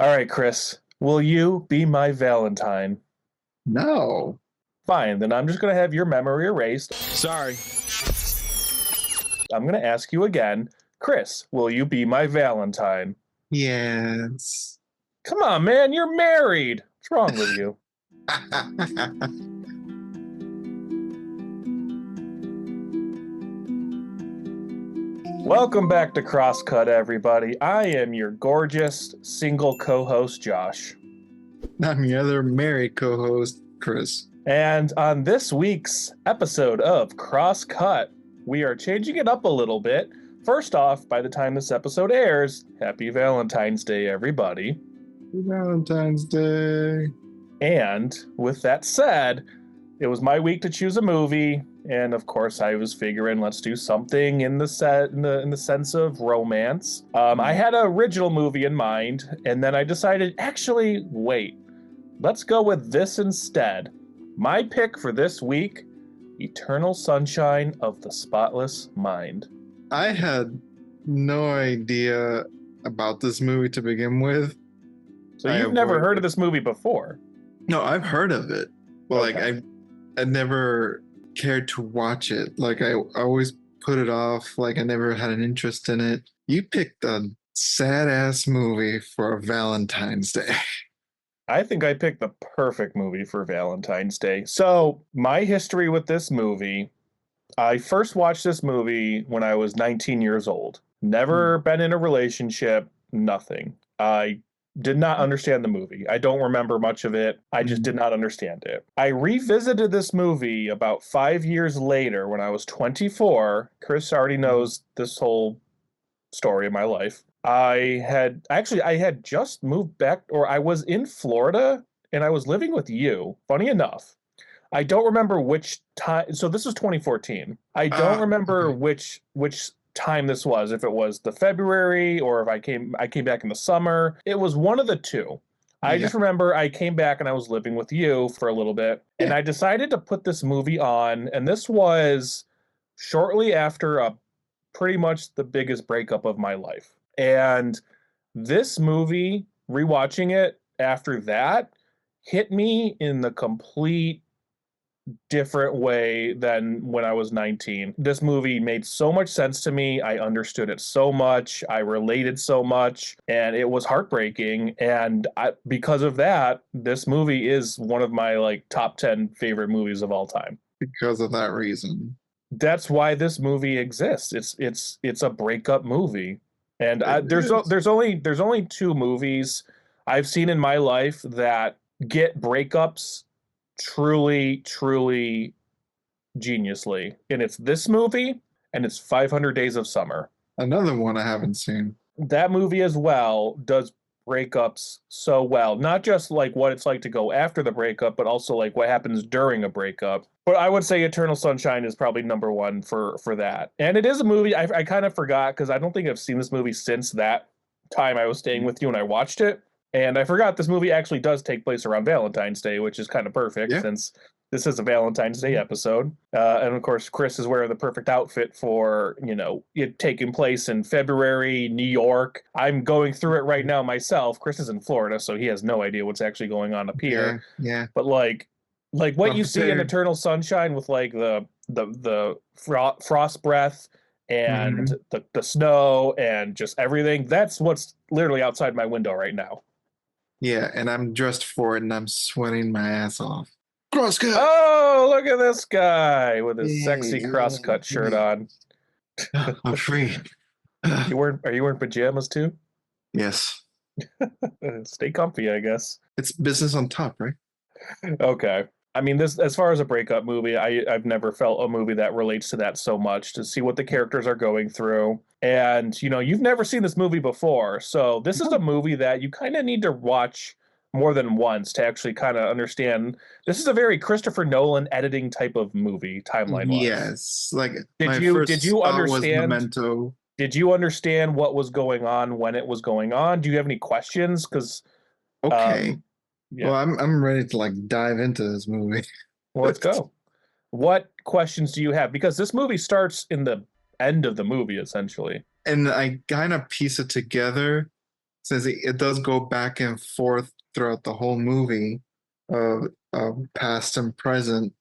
All right, Chris, will you be my Valentine? No. Fine, then I'm just going to have your memory erased. Sorry. I'm going to ask you again. Chris, will you be my Valentine? Yes. Come on, man, you're married. What's wrong with you? Welcome back to Crosscut, everybody. I am your gorgeous single co-host, Josh. I'm your other married co-host, Chris. And on this week's episode of Crosscut, we are changing it up a little bit. First off, by the time this episode airs, happy Valentine's Day, everybody. Valentine's Day. And with that said, it was my week to choose a movie, and of course I was figuring let's do something in the sense of romance. I had an original movie in mind, and then I decided, actually, wait, let's go with this instead. My pick for this week, Eternal Sunshine of the Spotless Mind. I had no idea about this movie to begin with. So you've never heard of this movie before? No, I've heard of it. But Okay. I never cared to watch it. Like I always put it off. Like I never had an interest in it. You picked a sad ass movie for Valentine's Day. I think I picked the perfect movie for Valentine's Day. So my history with this movie, I first watched this movie when I was 19 years old. Never been in a relationship, nothing. I did not understand the movie. I don't remember much of it. I just did not understand it. I revisited this movie about 5 years later when I was 24. Chris already knows this whole story of my life. I had just moved back, or I was in Florida and I was living with you. Funny enough. I don't remember which time. So this was 2014. I don't remember Okay. which time this was. If it was the February or if I came back in the summer. It was one of the two. I just remember I came back and I was living with you for a little bit, and I decided to put this movie on, and this was shortly after pretty much the biggest breakup of my life. And this movie, rewatching it after that, hit me in the complete different way than when I was 19. This movie made so much sense to me. I understood it so much. I related so much, and it was heartbreaking. And because of that, this movie is one of my top 10 favorite movies of all time. Because of that reason. That's why this movie exists. It's a breakup movie. And there's only two movies I've seen in my life that get breakups truly geniusly, and it's this movie and it's 500 Days of Summer. Another one I haven't seen. That movie as well does breakups so well, not just like what it's like to go after the breakup, but also like what happens during a breakup. But I would say Eternal Sunshine is probably number one for that. And it is a movie I kind of forgot, because I don't think I've seen this movie since that time I was staying with you and I watched it. And I forgot this movie actually does take place around Valentine's Day, which is kind of perfect since this is a Valentine's Day episode. And of course, Chris is wearing the perfect outfit for, it taking place in February, New York. I'm going through it right now myself. Chris is in Florida, so he has no idea what's actually going on up here. Yeah. But like what you see in Eternal Sunshine with like the frost breath and the snow and just everything, that's what's literally outside my window right now. Yeah, and I'm dressed for it and I'm sweating my ass off. Crosscut! Oh, look at this guy with his sexy crosscut shirt on. I'm free. Are you wearing pajamas too? Yes. Stay comfy, I guess. It's business on top, right? Okay. I mean, this, as far as a breakup movie, I've never felt a movie that relates to that so much, to see what the characters are going through. And, you've never seen this movie before. So this is a movie that you kind of need to watch more than once to actually kind of understand. This is a very Christopher Nolan editing type of movie, timeline-wise. Yes. Like, did you understand? Memento. Did you understand what was going on when it was going on? Do you have any questions? Because okay. Yeah. Well, I'm ready to dive into this movie. Well, let's go. What questions do you have? Because this movie starts in the end of the movie, essentially. And I kind of piece it together since it does go back and forth throughout the whole movie of past and present,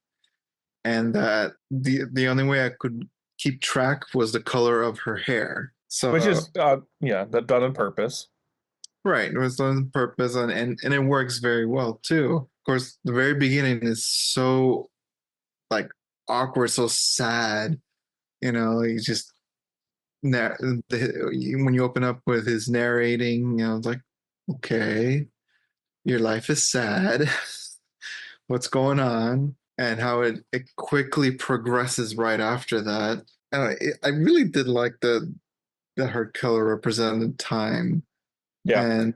and that the only way I could keep track was the color of her hair. Which So is yeah, that done on purpose. right, it was done on purpose, and it works very well too. Of course, the very beginning is so like awkward, so sad. You know, he just when you open up with his narrating, you know, it's like, okay, your life is sad. What's going on? And how it quickly progresses right after that. And I really did like the her color represented time, Yeah. and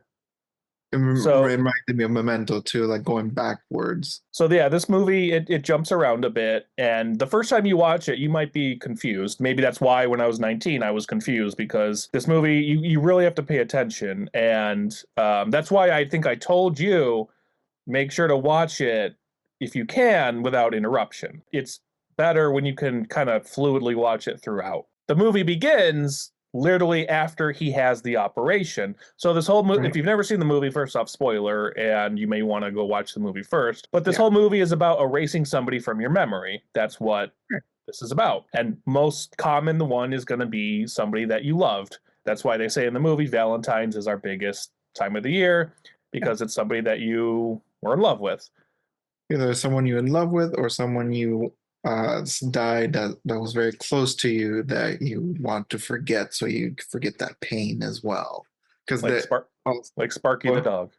it So reminded me of Memento too, like going backwards. So yeah, this movie it jumps around a bit, and the first time you watch it, you might be confused. Maybe that's why when I was 19, I was confused because this movie you really have to pay attention, and that's why I think I told you make sure to watch it if you can without interruption. It's better when you can kind of fluidly watch it throughout. The movie begins literally after he has the operation. So this whole movie, if Right. you've never seen the movie, first off, spoiler, and you may want to go watch the movie first. But this Yeah. whole movie is about erasing somebody from your memory. That's what this is about. And most common the one is going to be somebody that you loved. That's why they say in the movie Valentine's is our biggest time of the year Yeah. because it's somebody that you were in love with. Either someone you're in love with or someone you died that was very close to you that you want to forget, so you forget that pain as well. Because Like the Spark oh, like Sparky the well, dog.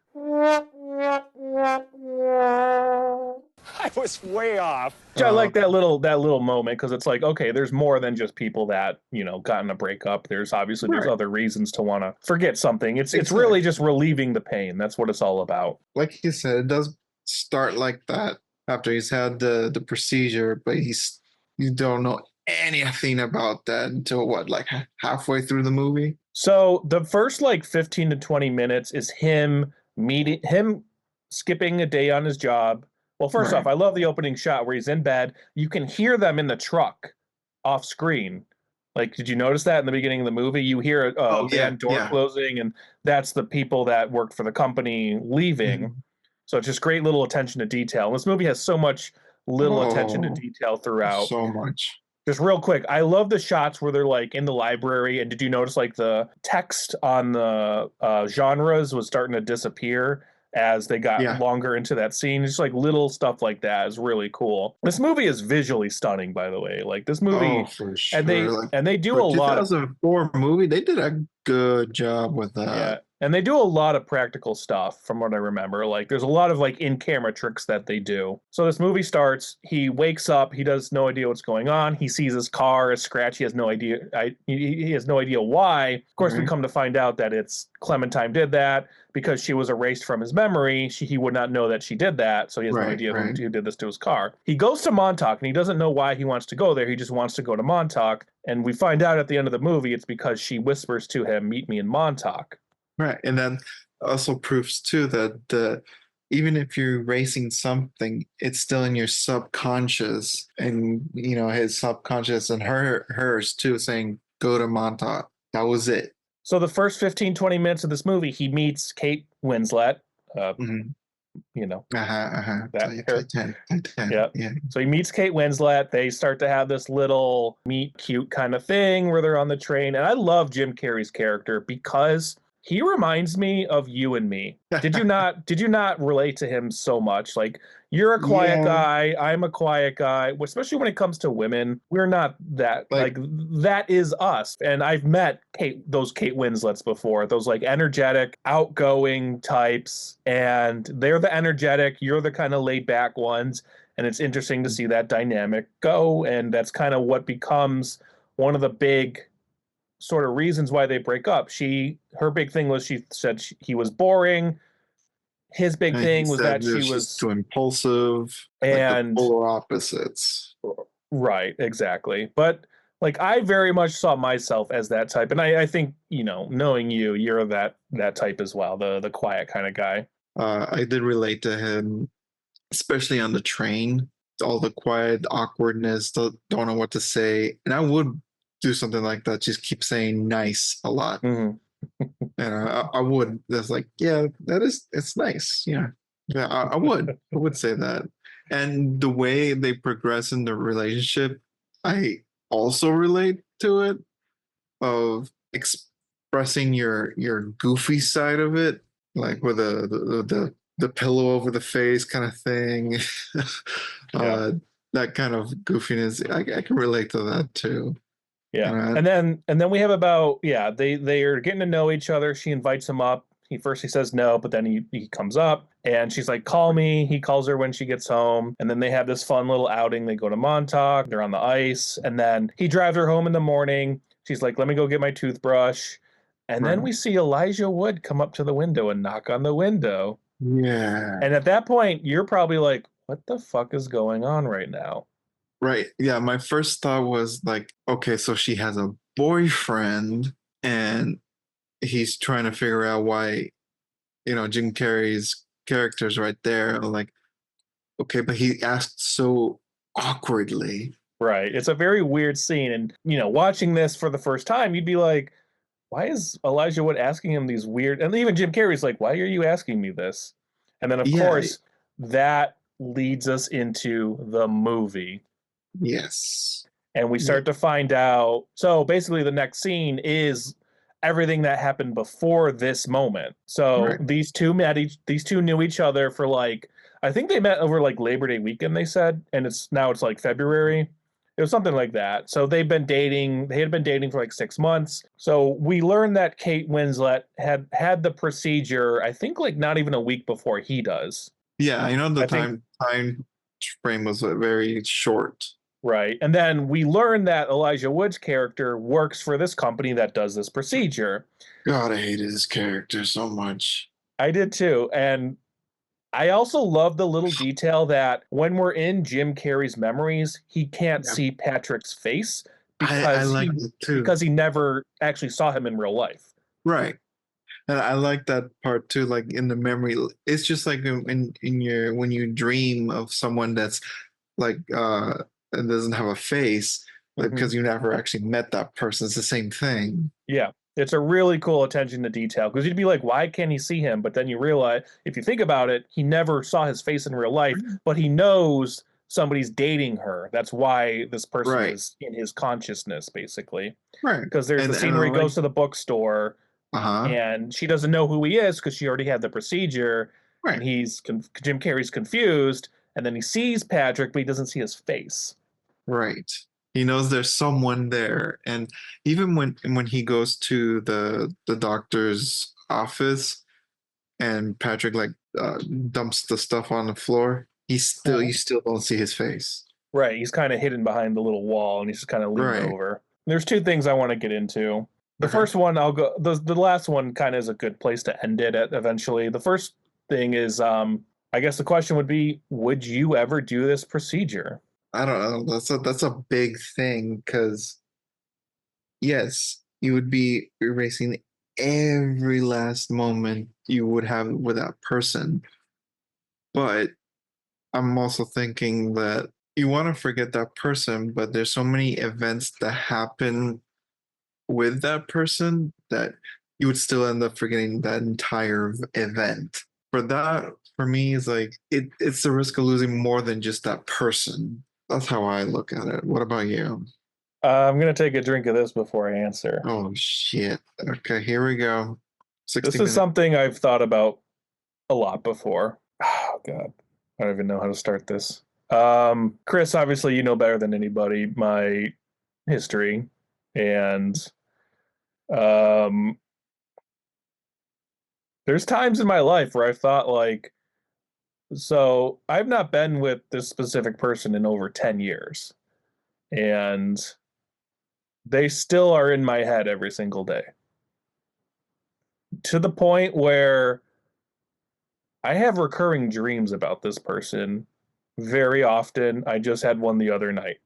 I was way off. Which I like that little moment because it's like, okay, there's more than just people that, got in a breakup. There's right, other reasons to want to forget something. It's really exactly. just relieving the pain. That's what it's all about. Like you said, it does start like that after he's had the procedure, but you don't know anything about that until what, like halfway through the movie. So the first like 15 to 20 minutes is him skipping a day on his job. Well, first off, Right. I love the opening shot where he's in bed. You can hear them in the truck off screen. Like, did you notice that in the beginning of the movie? You hear a Oh yeah, van door yeah. closing, and that's the people that worked for the company leaving. Mhm. So it's just great little attention to detail. And this movie has so much little attention to Oh, detail throughout. so much. Just real quick, I love the shots where they're like in the library. And did you notice like the text on the genres was starting to disappear as they got Yeah. longer into that scene? Just like little stuff like that is really cool. This movie is visually stunning, by the way. Like this Oh, movie, for and sure. they Like and they do for a lot of 2004 movie, they did a good job with yeah. that. And they do a lot of practical stuff from what I remember. Like there's a lot of like in-camera tricks that they do. So this movie starts, he wakes up, he does no idea what's going on. He sees his car is scratched. He has no idea he has no idea why. Of course, we Right. come to find out that it's Clementine did that because she was erased from his memory. He would not know that she did that, so he has no Right. idea who Right. did this to his car. He goes to Montauk and he doesn't know why he wants to go there. He just wants to go to Montauk, and we find out at the end of the movie it's because she whispers to him, "Meet me in Montauk." Right. And then also proves too that even if you're erasing something, it's still in your subconscious, and you know his subconscious and hers too, saying go to Montauk. That was it. So the first 15, 20 minutes of this movie, he meets Kate Winslet. Uh, Mm-hmm. you know, Uh-huh, uh-huh. that her. Titanic. Yeah. Yeah. So he meets Kate Winslet. They start to have this little meet cute kind of thing where they're on the train. And I love Jim Carrey's character because he reminds me of you and me. Did you not relate to him so much? Like you're a quiet Yeah. guy, I'm a quiet guy, especially when it comes to women. We're not that Like like that is us. And I've met those Kate Winslets before, those like energetic, outgoing types, and they're the energetic, you're the kind of laid back ones. And it's interesting to see that dynamic go. And that's kind of what becomes one of the big sort of reasons why they break up. Her big thing was she said he was boring. His big he thing was said, that it she was just was too impulsive, like the and polar opposites. right, exactly. But like I very much saw myself as that type, and I think knowing you, you're that type as well, the quiet kind of guy. I did relate to him, especially on the train. All the quiet awkwardness, don't know what to say, and I would do something like that. Just keep saying nice a lot. Mm-hmm. And I would. That's like, yeah, it's nice. Yeah, yeah, I would say that. And the way they progress in the relationship, I also relate to it of expressing your goofy side of it, like with the pillow over the face kind of thing. Yeah. uh, that kind of goofiness, I can relate to that too. Yeah. Uh, And then we have about, yeah, they are getting to know each other. She invites him up. He says no, but then he comes up and she's like, call me. He calls her when she gets home. And then they have this fun little outing. They go to Montauk, they're on the ice, and then he drives her home in the morning. She's like, let me go get my toothbrush. And then right. we see Elijah Wood come up to the window and knock on the window. Yeah. And at that point, you're probably like, what the fuck is going on right now? Right. Yeah. My first thought was like, okay, so she has a boyfriend and he's trying to figure out why, Jim Carrey's character's right there. Like, okay, but he asked so awkwardly. Right. It's a very weird scene. And, watching this for the first time, you'd be like, why is Elijah Wood asking him these weird, and even Jim Carrey's like, why are you asking me this? And then, of Yeah. course, that leads us into the movie. Yes. And we Yeah. start to find out. So basically, the next scene is everything that happened before this moment. So Right. these two knew each other for like, I think they met over like Labor Day weekend, they said, and it's like February. It was something like that. So they've been dating. They had been dating for like 6 months. So we learned that Kate Winslet had the procedure. I think like not even a week before he does. Yeah. I know the I think time frame was very short. right. And then we learn that Elijah Wood's character works for this company that does this procedure. God, I hated his character so much. I did too. And I also love the little detail that when we're in Jim Carrey's memories, he can't Yeah. see Patrick's face I like it too. because he never actually saw him in real life. Right. And I like that part too. Like in the memory, it's just like in your when you dream of someone that's like and doesn't have a face, like, because you never actually met that person. It's the same thing. Yeah. It's a really cool attention to detail because you'd be like, why can't he see him? But then you realize, if you think about it, he never saw his face in real life, but he knows somebody's dating her. That's why this person Right. is in his consciousness, basically. Right. Because there's the scene And where I he like, goes to the bookstore uh-huh. and she doesn't know who he is because she already had the procedure, and Right. Jim Carrey's confused, and then he sees Patrick, but he doesn't see his face. Right. He knows there's someone there. And even when he goes to the doctor's office and Patrick like dumps the stuff on the floor, you still don't see his face. Right, he's kind of hidden behind the little wall, and he's just kind of leaned Right. over. There's two things I want to get into. The Okay. first one, I'll go. The last one kind of is a good place to end it at eventually. The first thing is, I guess the question would be, would you ever do this procedure? I don't know. That's a big thing because yes, you would be erasing every last moment you would have with that person. But I'm also thinking that you want to forget that person, but there's so many events that happen with that person that you would still end up forgetting that entire event. For me, is like it's the risk of losing more than just that person. That's how I look at it. What about you? I'm gonna take a drink of this before I answer. Oh shit. Okay, here we go. 60 This is minutes. something I've thought about a lot before. Oh God, I don't even know how to start this. Chris, obviously you know better than anybody my history, and um, there's times in my life where I thought like, so I've not been with this specific person in over 10 years, and they still are in my head every single day, to the point where I have recurring dreams about this person very often. I just had one the other night.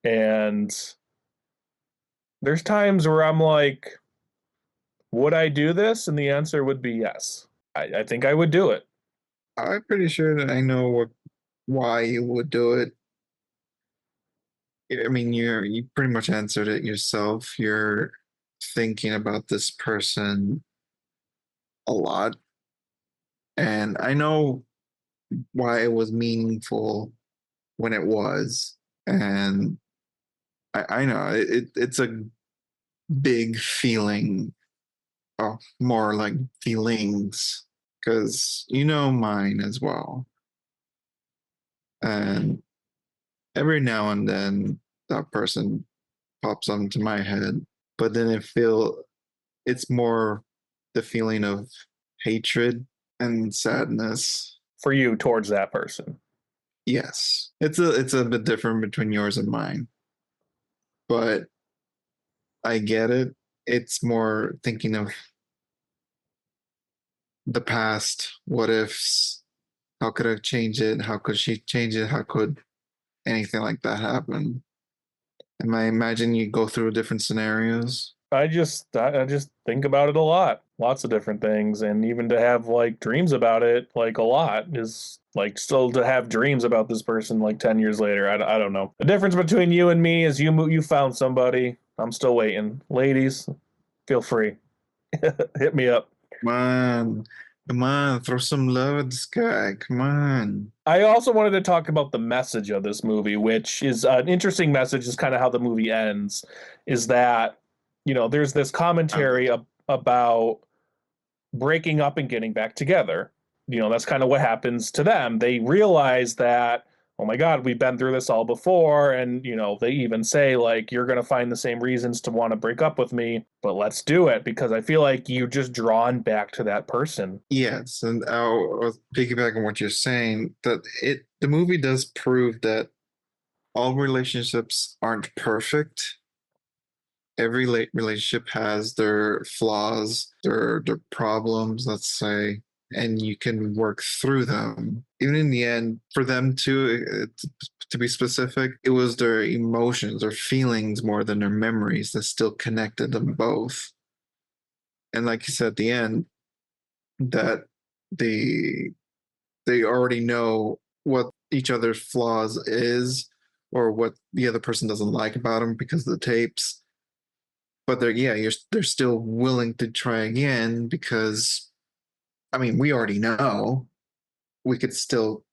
And there's times where I'm like, would I do this? And the answer would be yes. I think I would do it. I'm pretty sure that I know why you would do it. I mean, you pretty much answered it yourself. You're thinking about this person a lot. And I know why it was meaningful when it was. And I know it's a big feeling, oh, more like feelings, because you know mine as well. And every now and then that person pops onto my head, but then it's more the feeling of hatred and sadness. For you towards that person. Yes, it's a bit different between yours and mine, but I get it. It's more thinking of the past, what ifs, how could I change it? How could she change it? How could anything like that happen? And I imagine you go through different scenarios. I just think about it a lot. Lots of different things. And even to have like dreams about it, like a lot is like still to have dreams about this person like 10 years later. I don't know. The difference between you and me is you found somebody. I'm still waiting. Ladies, feel free. Hit me up. Come on, throw some love at this guy. Come on. I also wanted to talk about the message of this movie, which is an interesting message, is kind of how the movie ends, is that, there's this commentary about breaking up and getting back together. That's kind of what happens to them. They realize that, oh my God, we've been through this all before. And, they even say, like, you're going to find the same reasons to want to break up with me, but let's do it, because I feel like you're just drawn back to that person. Yes, and I'll piggyback on what you're saying, that the movie does prove that all relationships aren't perfect. Every relationship has their flaws, their problems, let's say, and you can work through them. Even in the end, for them to be specific, it was their emotions, their feelings more than their memories that still connected them both. And like you said at the end, that they already know what each other's flaws is, or what the other person doesn't like about them because of the tapes. But they're still willing to try again because, I mean, we already know we could still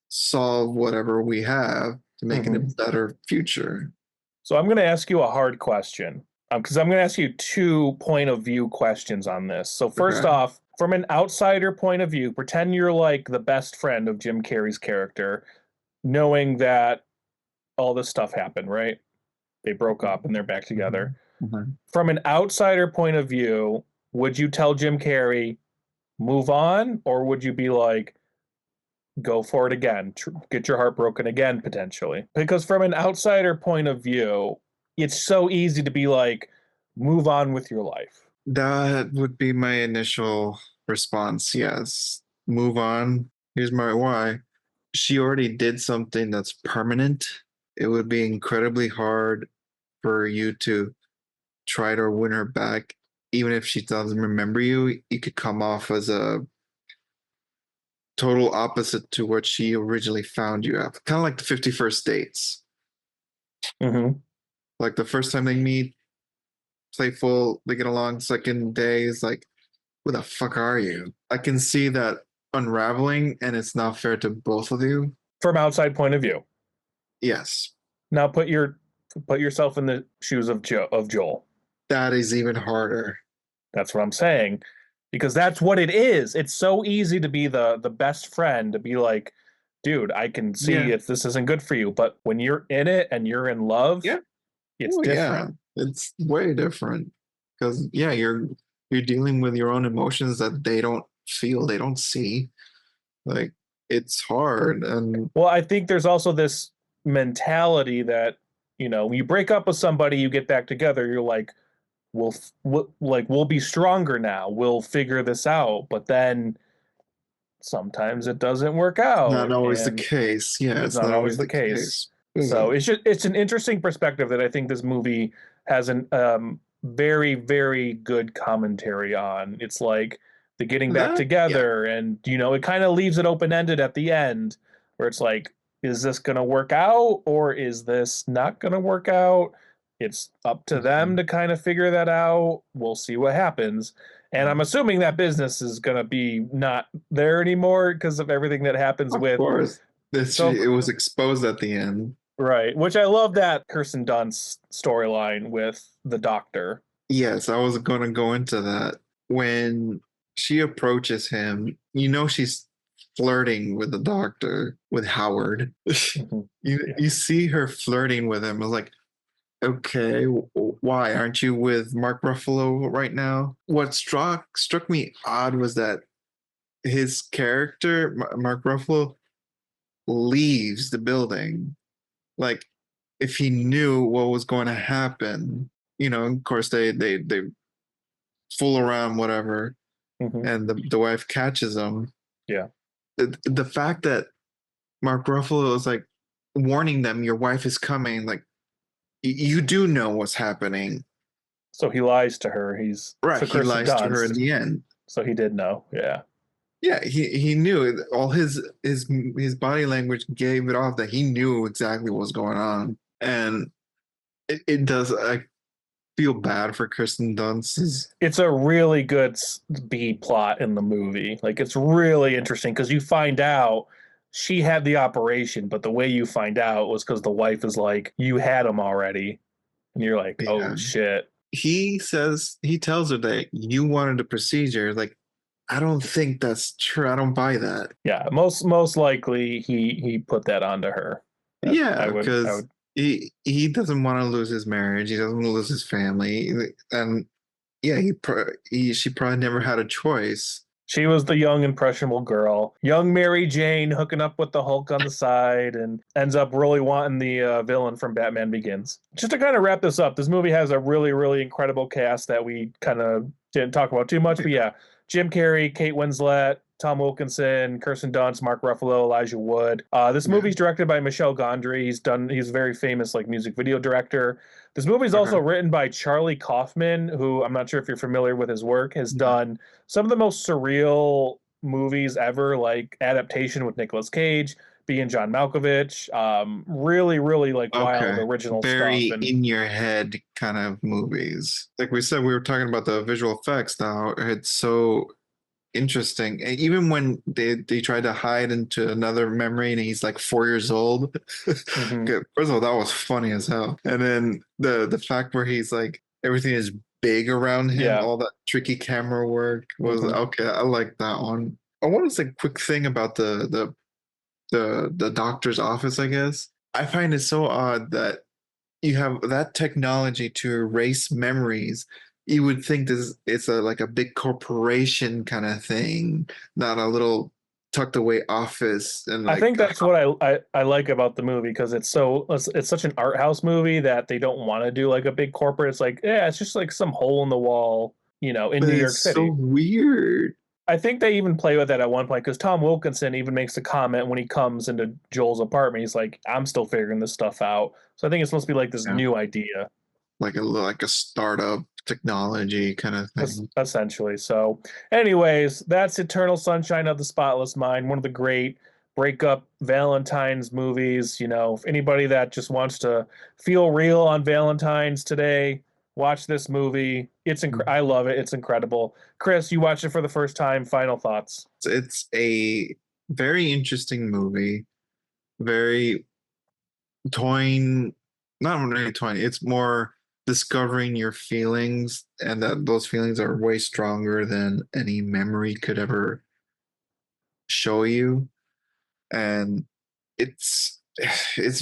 solve whatever we have to make it a better future. So I'm going to ask you a hard question, because I'm going to ask you 2 point of view questions on this. So first off, from an outsider point of view, pretend you're like the best friend of Jim Carrey's character, knowing that all this stuff happened, right? They broke up and they're back together. From an outsider point of view, would you tell Jim Carrey, move on, or would you be like, go for it again, get your heart broken again, potentially? Because from an outsider point of view, it's so easy to be like, move on with your life. That would be my initial response. Yes, move on. Here's my why. She already did something that's permanent. It would be incredibly hard for you to try to win her back. Even if she doesn't remember you, you could come off as a total opposite to what she originally found you at. Kind of like the 51st dates. Like the first time they meet, playful, they get along. Second day is like, who the fuck are you? I can see that unraveling, and it's not fair to both of you. From outside point of view. Yes. Now put yourself in the shoes of Joel. That is even harder. That's what I'm saying, because that's what it is. It's so easy to be the best friend, to be like, dude, I can see if this isn't good for you, but when you're in it and you're in love, it's different. Yeah, it's way different, because you're dealing with your own emotions that they don't feel, they don't see. Like, it's hard. And well, I think there's also this mentality that, when you break up with somebody, you get back together, you're like, we'll be stronger now, we'll figure this out. But then sometimes it doesn't work out. Not always the case. Yeah, it's not always the case. So it's an interesting perspective that I think this movie has an very, very good commentary on. It's like the getting back together, and it kind of leaves it open-ended at the end, where it's like, is this gonna work out, or is this not gonna work out? It's up to them to kind of figure that out. We'll see what happens. And I'm assuming that business is going to be not there anymore because of everything that happens Of with. course. So, It was exposed at the end. right. Which I love that Kirsten Dunst storyline with the doctor. Yes, I was going to go into that. When she approaches him, she's flirting with the doctor, with Howard. You see her flirting with him. I was like, okay, why aren't you with Mark Ruffalo right now? What struck me odd was that his character, Mark Ruffalo, leaves the building. Like, if he knew what was going to happen, of course they fool around, whatever, and the wife catches him. Yeah. The fact that Mark Ruffalo is like warning them, your wife is coming, like, you do know what's happening. So he lies to her. He's right. So he lies to her in the end. So he did know. Yeah. Yeah, he knew it. All his body language gave it off that he knew exactly what was going on, and it does. I feel bad for Kirsten Dunst. It's a really good B plot in the movie. Like, it's really interesting because you find out she had the operation, but the way you find out was because the wife is like, "You had him already," and you're like, "Oh shit." He tells her that you wanted a procedure. Like, I don't think that's true. I don't buy that. Yeah, most likely he put that onto her. Because he doesn't want to lose his marriage. He doesn't want to lose his family, and she probably never had a choice. She was the young impressionable girl, young Mary Jane, hooking up with the Hulk on the side, and ends up really wanting the villain from Batman Begins. Just to kind of wrap this up, this movie has a really, really incredible cast that we kind of didn't talk about too much, but yeah. Jim Carrey, Kate Winslet, Tom Wilkinson, Kirsten Dunst, Mark Ruffalo, Elijah Wood. This movie's directed by Michel Gondry. He's a very famous music video director. This movie's also written by Charlie Kaufman, who I'm not sure if you're familiar with his work, has done some of the most surreal movies ever, like Adaptation with Nicolas Cage, Being John Malkovich. Really, really wild original very stuff. In your head kind of movies. Like we said, we were talking about the visual effects now. It's so interesting. And even when they tried to hide into another memory and he's like 4 years old. First of all, that was funny as hell. And then the fact where he's like, everything is big around him, all that tricky camera work was okay. I like that one. I want to say a quick thing about the doctor's office, I guess. I find it so odd that you have that technology to erase memories. You would think it's a big corporation kind of thing, not a little tucked away office. And I think that's what I like about the movie, because it's such an art house movie that they don't want to do like a big corporate. It's like, yeah, it's just like some hole in the wall, in New York City. So weird. I think they even play with that at one point, because Tom Wilkinson even makes a comment when he comes into Joel's apartment. He's like, "I'm still figuring this stuff out." So I think it's supposed to be like this new idea, like a startup technology kind of thing, essentially. So, anyways, that's Eternal Sunshine of the Spotless Mind, one of the great breakup Valentine's movies. If anybody that just wants to feel real on Valentine's today, watch this movie. It's I love it. It's incredible. Chris, you watched it for the first time. Final thoughts? It's a very interesting movie. Very toying, not really toying. It's more discovering your feelings, and that those feelings are way stronger than any memory could ever show you. And it's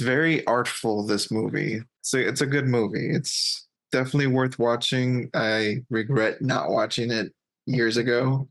very artful, this movie. So it's a good movie. It's definitely worth watching. I regret not watching it years ago.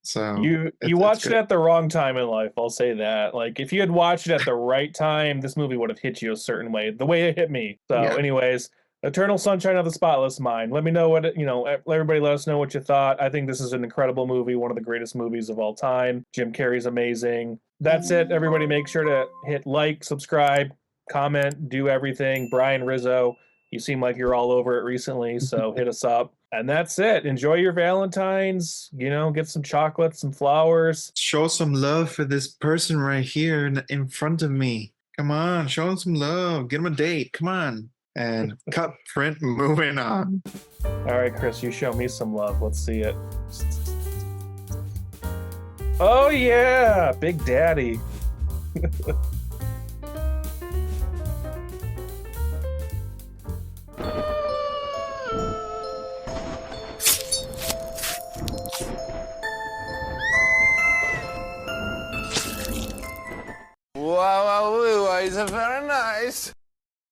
So you watched it at the wrong time in life. I'll say that. Like, if you had watched it at the right time, this movie would have hit you a certain way, the way it hit me. So, anyways, Eternal Sunshine of the Spotless Mind. Let me know what everybody. Let us know what you thought. I think this is an incredible movie, one of the greatest movies of all time. Jim Carrey's amazing. That's it. Everybody, make sure to hit like, subscribe, comment, do everything. Brian Rizzo, you seem like you're all over it recently, so hit us up. And that's it. Enjoy your Valentine's. Get some chocolates, some flowers. Show some love for this person right here in front of me. Come on, show him some love. Get him a date. Come on. And cut print, moving on. All right, Chris, you show me some love. Let's see it. Oh yeah, Big Daddy. Wow, wow, wow, it's very nice.